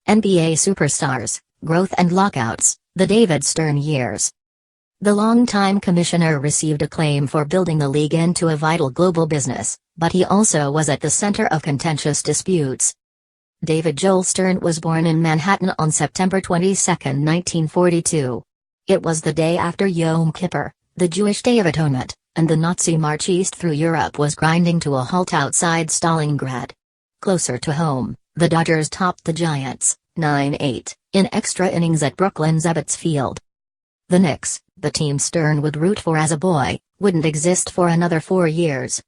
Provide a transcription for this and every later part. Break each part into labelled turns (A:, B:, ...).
A: NBA superstars, growth and lockouts, the David Stern years. The longtime commissioner received acclaim for building the league into a vital global business, but he also was at the center of contentious disputes. David Joel Stern was born in Manhattan on September 22, 1942. It was the day after Yom Kippur, the Jewish Day of Atonement, and the Nazi march east through Europe was grinding to a halt outside Stalingrad. Closer to home, the Dodgers topped the Giants, 9-8, in extra innings at Brooklyn's Ebbets field. The Knicks, the team Stern would root for as a boy, wouldn't exist for another 4 years.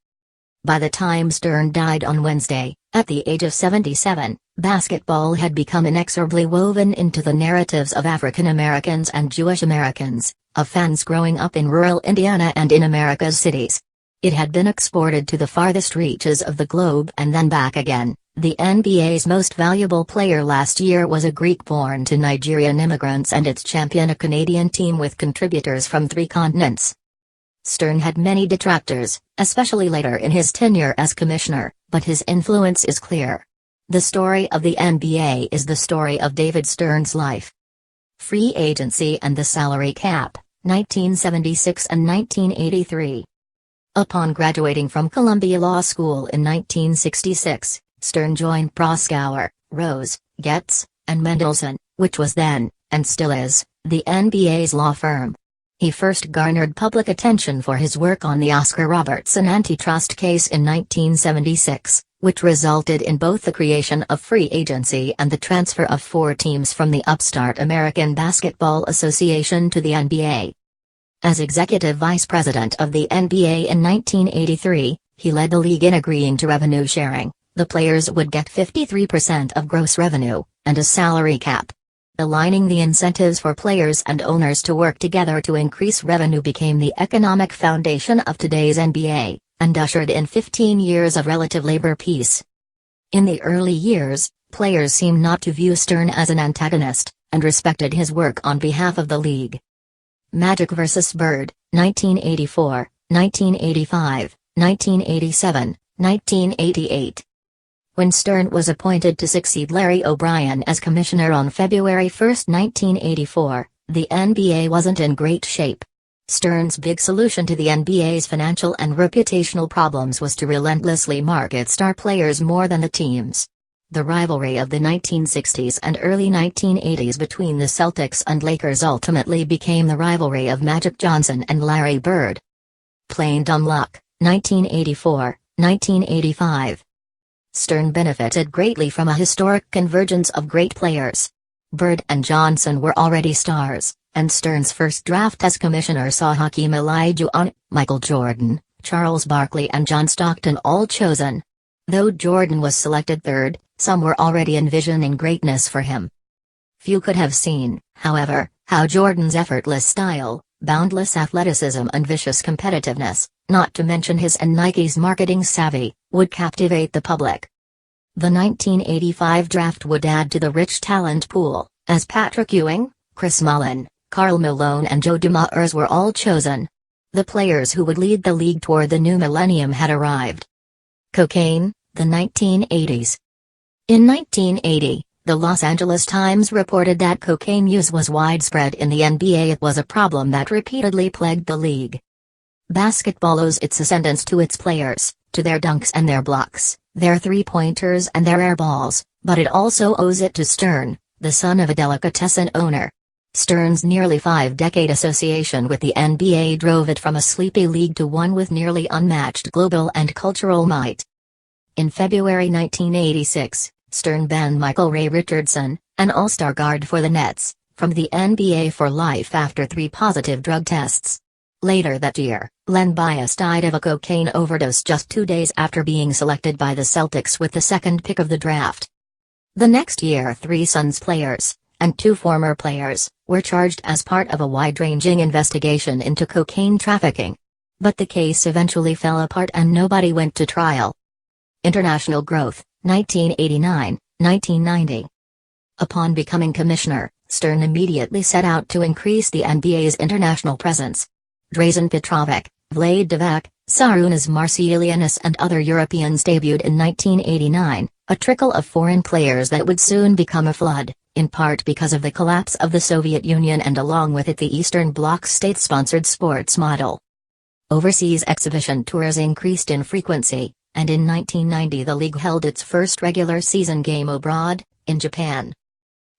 A: By the time Stern died on Wednesday, at the age of 77, basketball had become inexorably woven into the narratives of African Americans and Jewish Americans, of fans growing up in rural Indiana and in America's cities. It had been exported to the farthest reaches of the globe and then back again. The N.B.A'S most valuable player last year was a Greek born to Nigerian immigrants and its champion a Canadian team with contributors from 3 continents. Stern had many detractors, especially later in his tenure as commissioner, but his influence is clear. The story of the N.B.A. is the story of David Stern's life. Free agency and the salary cap, 1976 and 1983. Upon graduating from Columbia Law School in 1966, Stern joined Proskauer, Rose, Getz, and Mendelsohn, which was then, and still is, the N.B.A.'s law firm. He first garnered public attention for his work on the Oscar Robertson antitrust case in 1976, which resulted in both the creation of free agency and the transfer of 4 teams from the upstart American Basketball Association to the NBA. As executive vice president of the NBA in 1983, he led the league in agreeing to revenue sharing. The players would get 53% of gross revenue, and a salary cap. Aligning the incentives for players and owners to work together to increase revenue became the economic foundation of today's NBA, and ushered in 15 years of relative labor peace. In the early years, players seemed not to view Stern as an antagonist, and respected his work on behalf of the league. Magic vs. Bird, 1984, 1985, 1987, 1988. When Stern was appointed to succeed Larry O'Brien as commissioner on February 1, 1984, the NBA wasn't in great shape. Stern's big solution to the NBA's financial and reputational problems was to relentlessly market star players more than the teams. The rivalry of the 1960s and early 1980s between the Celtics and Lakers ultimately became the rivalry of Magic Johnson and Larry Bird. Plain dumb luck, 1984, 1985. Stern benefited greatly from a historic convergence of great players. Bird and Johnson were already stars, and Stern's first draft as commissioner saw Hakeem Olajuwon, Michael Jordan, Charles Barkley and John Stockton all chosen. Though Jordan was selected third, some were already envisioning greatness for him. Few could have seen, however, how Jordan's effortless style, boundless athleticism and vicious competitiveness, not to mention his and Nike's marketing savvy, would captivate the public. The 1985 draft would add to the rich talent pool, as Patrick Ewing, Chris Mullin, Karl Malone and Joe Dumars were all chosen. The players who would lead the league toward the new millennium had arrived. Cocaine, the 1980s. In 1980, the Los Angeles Times reported that cocaine use was widespread in the NBA. It was a problem that repeatedly plagued the league. Basketball owes its ascendance to its players, to their dunks and their blocks, their three-pointers and their air balls, but it also owes it to Stern, the son of a delicatessen owner. Stern's nearly 5-decade association with the NBA drove it from a sleepy league to one with nearly unmatched global and cultural might. In February 1986, Stern banned Michael Ray Richardson, an all-star guard for the Nets, from the NBA for life after 3 positive drug tests. Later that year, N.B.A'S died of a cocaine overdose just 2 days after being selected by the Celtics with the 2nd pick of the draft. The next year 3 Suns players, and 2 former players, were charged as part of a wide-ranging investigation into cocaine trafficking. But the case eventually fell apart and nobody went to trial. International growth, 1989, 1990. Upon becoming commissioner, Stern immediately set out to increase the NBA's international presence. Drazen Petrovic, Vlade Divac, Sarunas Marcelianus and other Europeans debuted in 1989, a trickle of foreign players that would soon become a flood, in part because of the collapse of the Soviet Union and along with it the Eastern Bloc state-sponsored sports model. Overseas exhibition tours increased in frequency, and in 1990 the league held its first regular season game abroad, in Japan.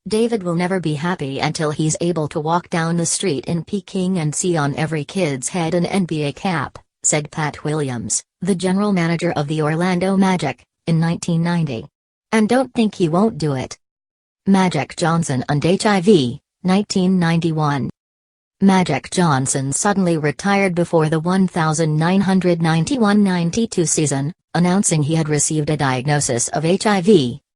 A: David will never be happy until he's able to walk down the street in Peking and see on every kid's head an NBA cap, said Pat Williams, the general manager of the Orlando Magic, in 1990. And don't think he won't do it. Magic Johnson and HIV, 1991. Magic Johnson suddenly retired before the 1991-92 season, announcing he had received a diagnosis of HIV,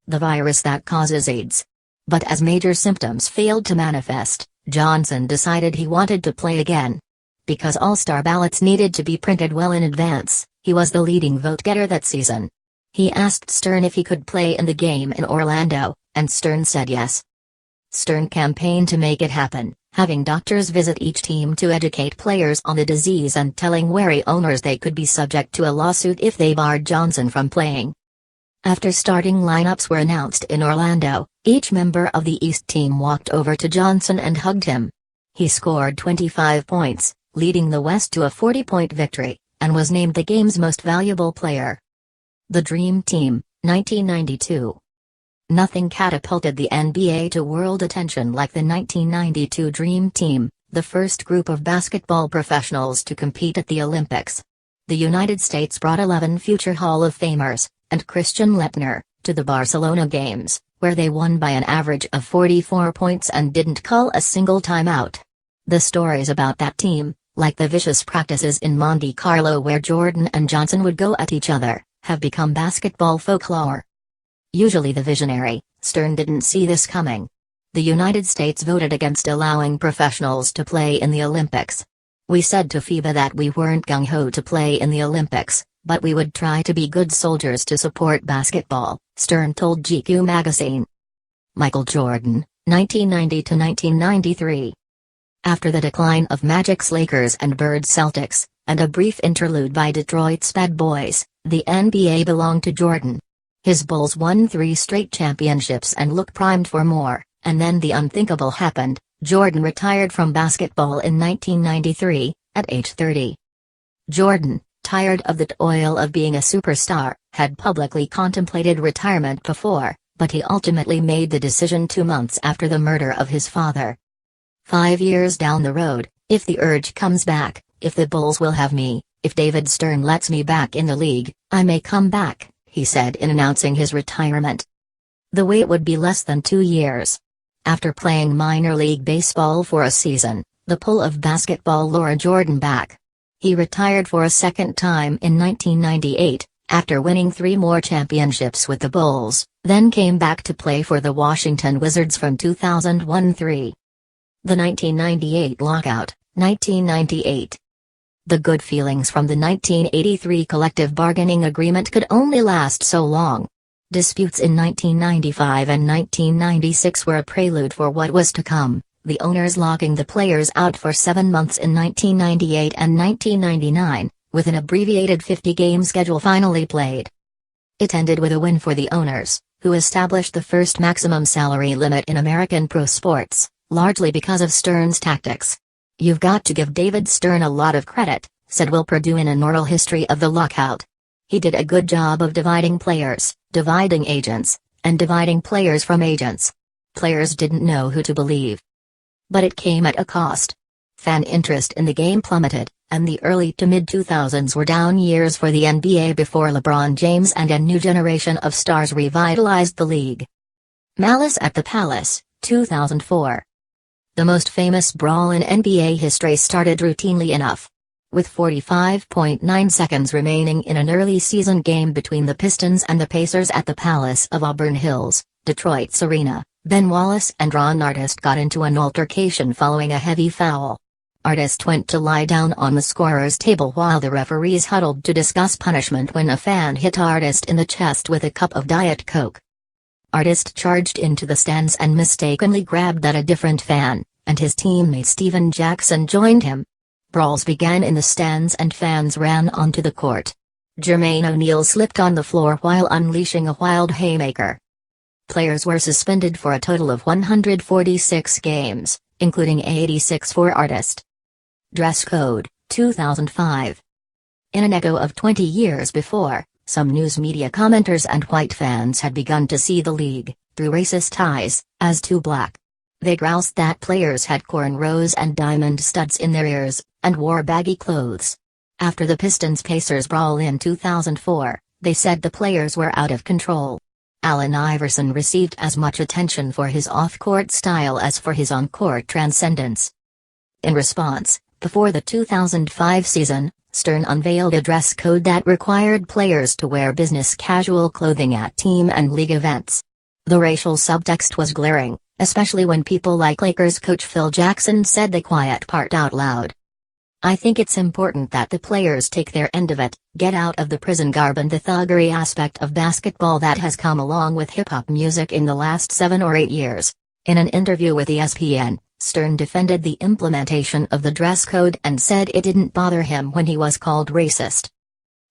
A: the virus that causes AIDS. But as major symptoms failed to manifest, Johnson decided he wanted to play again. Because All-Star ballots needed to be printed well in advance, he was the leading vote-getter that season. He asked Stern if he could play in the game in Orlando, and Stern said yes. Stern campaigned to make it happen, having doctors visit each team to educate players on the disease and telling wary owners they could be subject to a lawsuit if they barred Johnson from playing. After starting lineups were announced in Orlando, each member of the East team walked over to Johnson and hugged him. He scored 25 points, leading the West to a 40-point victory, and was named the game's most valuable player. The Dream Team, 1992. Nothing catapulted the NBA to world attention like the 1992 Dream Team, the first group of basketball professionals to compete at the Olympics. The United States brought 11 future Hall of Famers, and Christian Laettner, to the Barcelona Games, where they won by an average of 44 points and didn't call a single timeout. The stories about that team, like the vicious practices in Monte Carlo where Jordan and Johnson would go at each other, have become basketball folklore. Usually the visionary, Stern didn't see this coming. The United States voted against allowing professionals to play in the Olympics. We said to FIBA that we weren't gung-ho to play in the Olympics, but we would try to be good soldiers to support basketball, Stern told GQ magazine. Michael Jordan, 1990-1993. After the decline of Magic's Lakers and Bird's Celtics, and a brief interlude by Detroit's Bad Boys, the NBA belonged to Jordan. His Bulls won 3 straight championships and looked primed for more, and then the unthinkable happened. Jordan retired from basketball in 1993, at age 30. Jordan, tired of the toil of being a superstar, had publicly contemplated retirement before, but he ultimately made the decision 2 months after the murder of his father. 5 years down the road, if the urge comes back, if the Bulls will have me, if David Stern lets me back in the league, I may come back, he said in announcing his retirement. The wait would be less than 2 years. After playing minor league baseball for a season, the pull of basketball lured Jordan back. He retired for a second time in 1998, after winning 3 more championships with the Bulls, then came back to play for the Washington Wizards from 2001-03. The 1998 lockout, 1998. The good feelings from the 1983 collective bargaining agreement could only last so long. Disputes in 1995 and 1996 were a prelude for what was to come, the owners locking the players out for 7 months in 1998 and 1999, with an abbreviated 50-game schedule finally played. It ended with a win for the owners, who established the first maximum salary limit in American pro sports, largely because of Stern's tactics. "You've got to give David Stern a lot of credit," said Will Perdue in an oral history of the lockout. "He did a good job of dividing players, dividing agents, and dividing players from agents. Players didn't know who to believe. But it came at a cost. Fan interest in the game plummeted, and the early to mid-2000s were down years for the NBA before LeBron James and a new generation of stars revitalized the league." Malice at the Palace, 2004. The most famous brawl in NBA history started routinely enough. With 45.9 seconds remaining in an early season game between the Pistons and the Pacers at the Palace of Auburn Hills, Detroit's arena, Ben Wallace and Ron Artest got into an altercation following a heavy foul. Artest went to lie down on the scorer's table while the referees huddled to discuss punishment when a fan hit Artest in the chest with a cup of Diet Coke. Artest charged into the stands and mistakenly grabbed at a different fan, and his teammate Steven Jackson joined him. Brawls began in the stands and fans ran onto the court. Jermaine O'Neal slipped on the floor while unleashing a wild haymaker. Players were suspended for a total of 146 games, including 86 for artist. Dress code, 2005. In an echo of 20 years before, some news media commenters and white fans had begun to see the league, through racist eyes, as too black. They groused that players had cornrows and diamond studs in their ears, and wore baggy clothes. After the Pistons-Pacers brawl in 2004, they said the players were out of control. Allen Iverson received as much attention for his off-court style as for his on-court transcendence. In response, before the 2005 season, Stern unveiled a dress code that required players to wear business casual clothing at team and league events. The racial subtext was glaring, especially when people like Lakers coach Phil Jackson said the quiet part out loud. "I think it's important that the players take their end of it, get out of the prison garb and the thuggery aspect of basketball that has come along with hip-hop music in the last 7 or 8 years." In an interview with ESPN, Stern defended the implementation of the dress code and said it didn't bother him when he was called racist.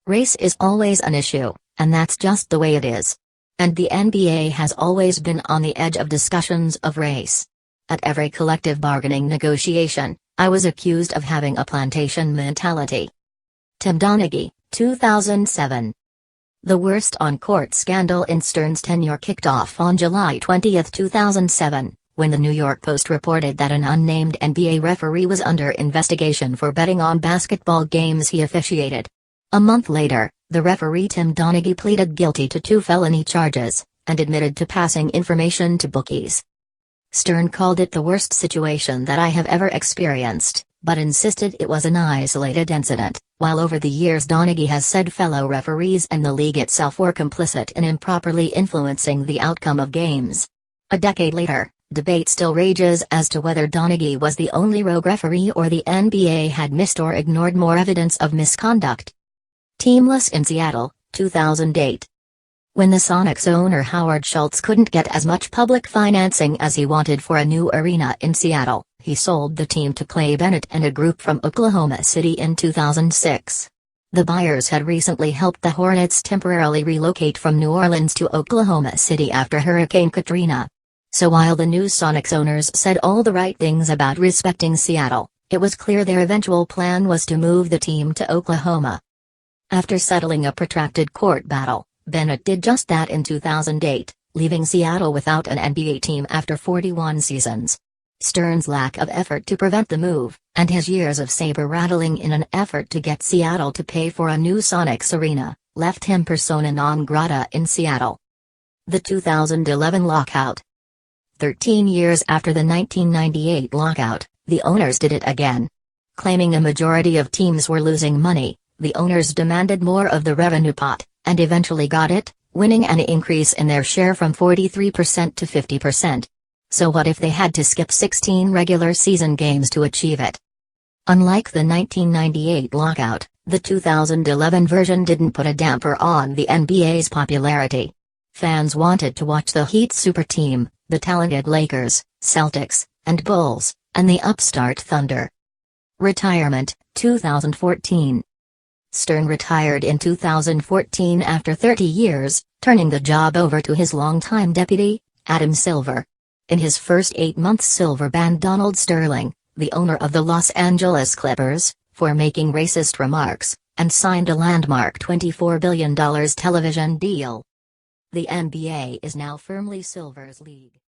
A: "Race is always an issue, and that's just the way it is. And the NBA has always been on the edge of discussions of race. At every collective bargaining negotiation, I was accused of having a plantation mentality." Tim Donaghy, 2007. The worst on-court scandal in Stern's tenure kicked off on July 20, 2007, when the New York Post reported that an unnamed NBA referee was under investigation for betting on basketball games he officiated. A month later, the referee Tim Donaghy pleaded guilty to 2 felony charges, and admitted to passing information to bookies. Stern called it the worst situation that I have ever experienced, but insisted it was an isolated incident, while over the years Donaghy has said fellow referees and the league itself were complicit in improperly influencing the outcome of games. A decade later, debate still rages as to whether Donaghy was the only rogue referee or the NBA had missed or ignored more evidence of misconduct. Teamless in Seattle, 2008. When the Sonics owner Howard Schultz couldn't get as much public financing as he wanted for a new arena in Seattle, he sold the team to Clay Bennett and a group from Oklahoma City in 2006. The buyers had recently helped the Hornets temporarily relocate from New Orleans to Oklahoma City after Hurricane Katrina. So while the new Sonics owners said all the right things about respecting Seattle, it was clear their eventual plan was to move the team to Oklahoma. After settling a protracted court battle, Bennett did just that in 2008, leaving Seattle without an NBA team after 41 seasons. Stern's lack of effort to prevent the move, and his years of saber-rattling in an effort to get Seattle to pay for a new Sonics arena, left him persona non grata in Seattle. The 2011 lockout. 13 years after the 1998 lockout, the owners did it again. Claiming a majority of teams were losing money, the owners demanded more of the revenue pot, and eventually got it, winning an increase in their share from 43% to 50%. So what if they had to skip 16 regular season games to achieve it? Unlike the 1998 lockout, the 2011 version didn't put a damper on the N.B.A'S popularity. Fans wanted to watch the Heat super team, the talented Lakers, Celtics, and Bulls, and the upstart Thunder. Retirement, 2014. Stern retired in 2014 after 30 years, turning the job over to his longtime deputy, Adam Silver. In his first 8 months, Silver banned Donald Sterling, the owner of the Los Angeles Clippers, for making racist remarks, and signed a landmark $24 billion television deal. The NBA is now firmly Silver's league.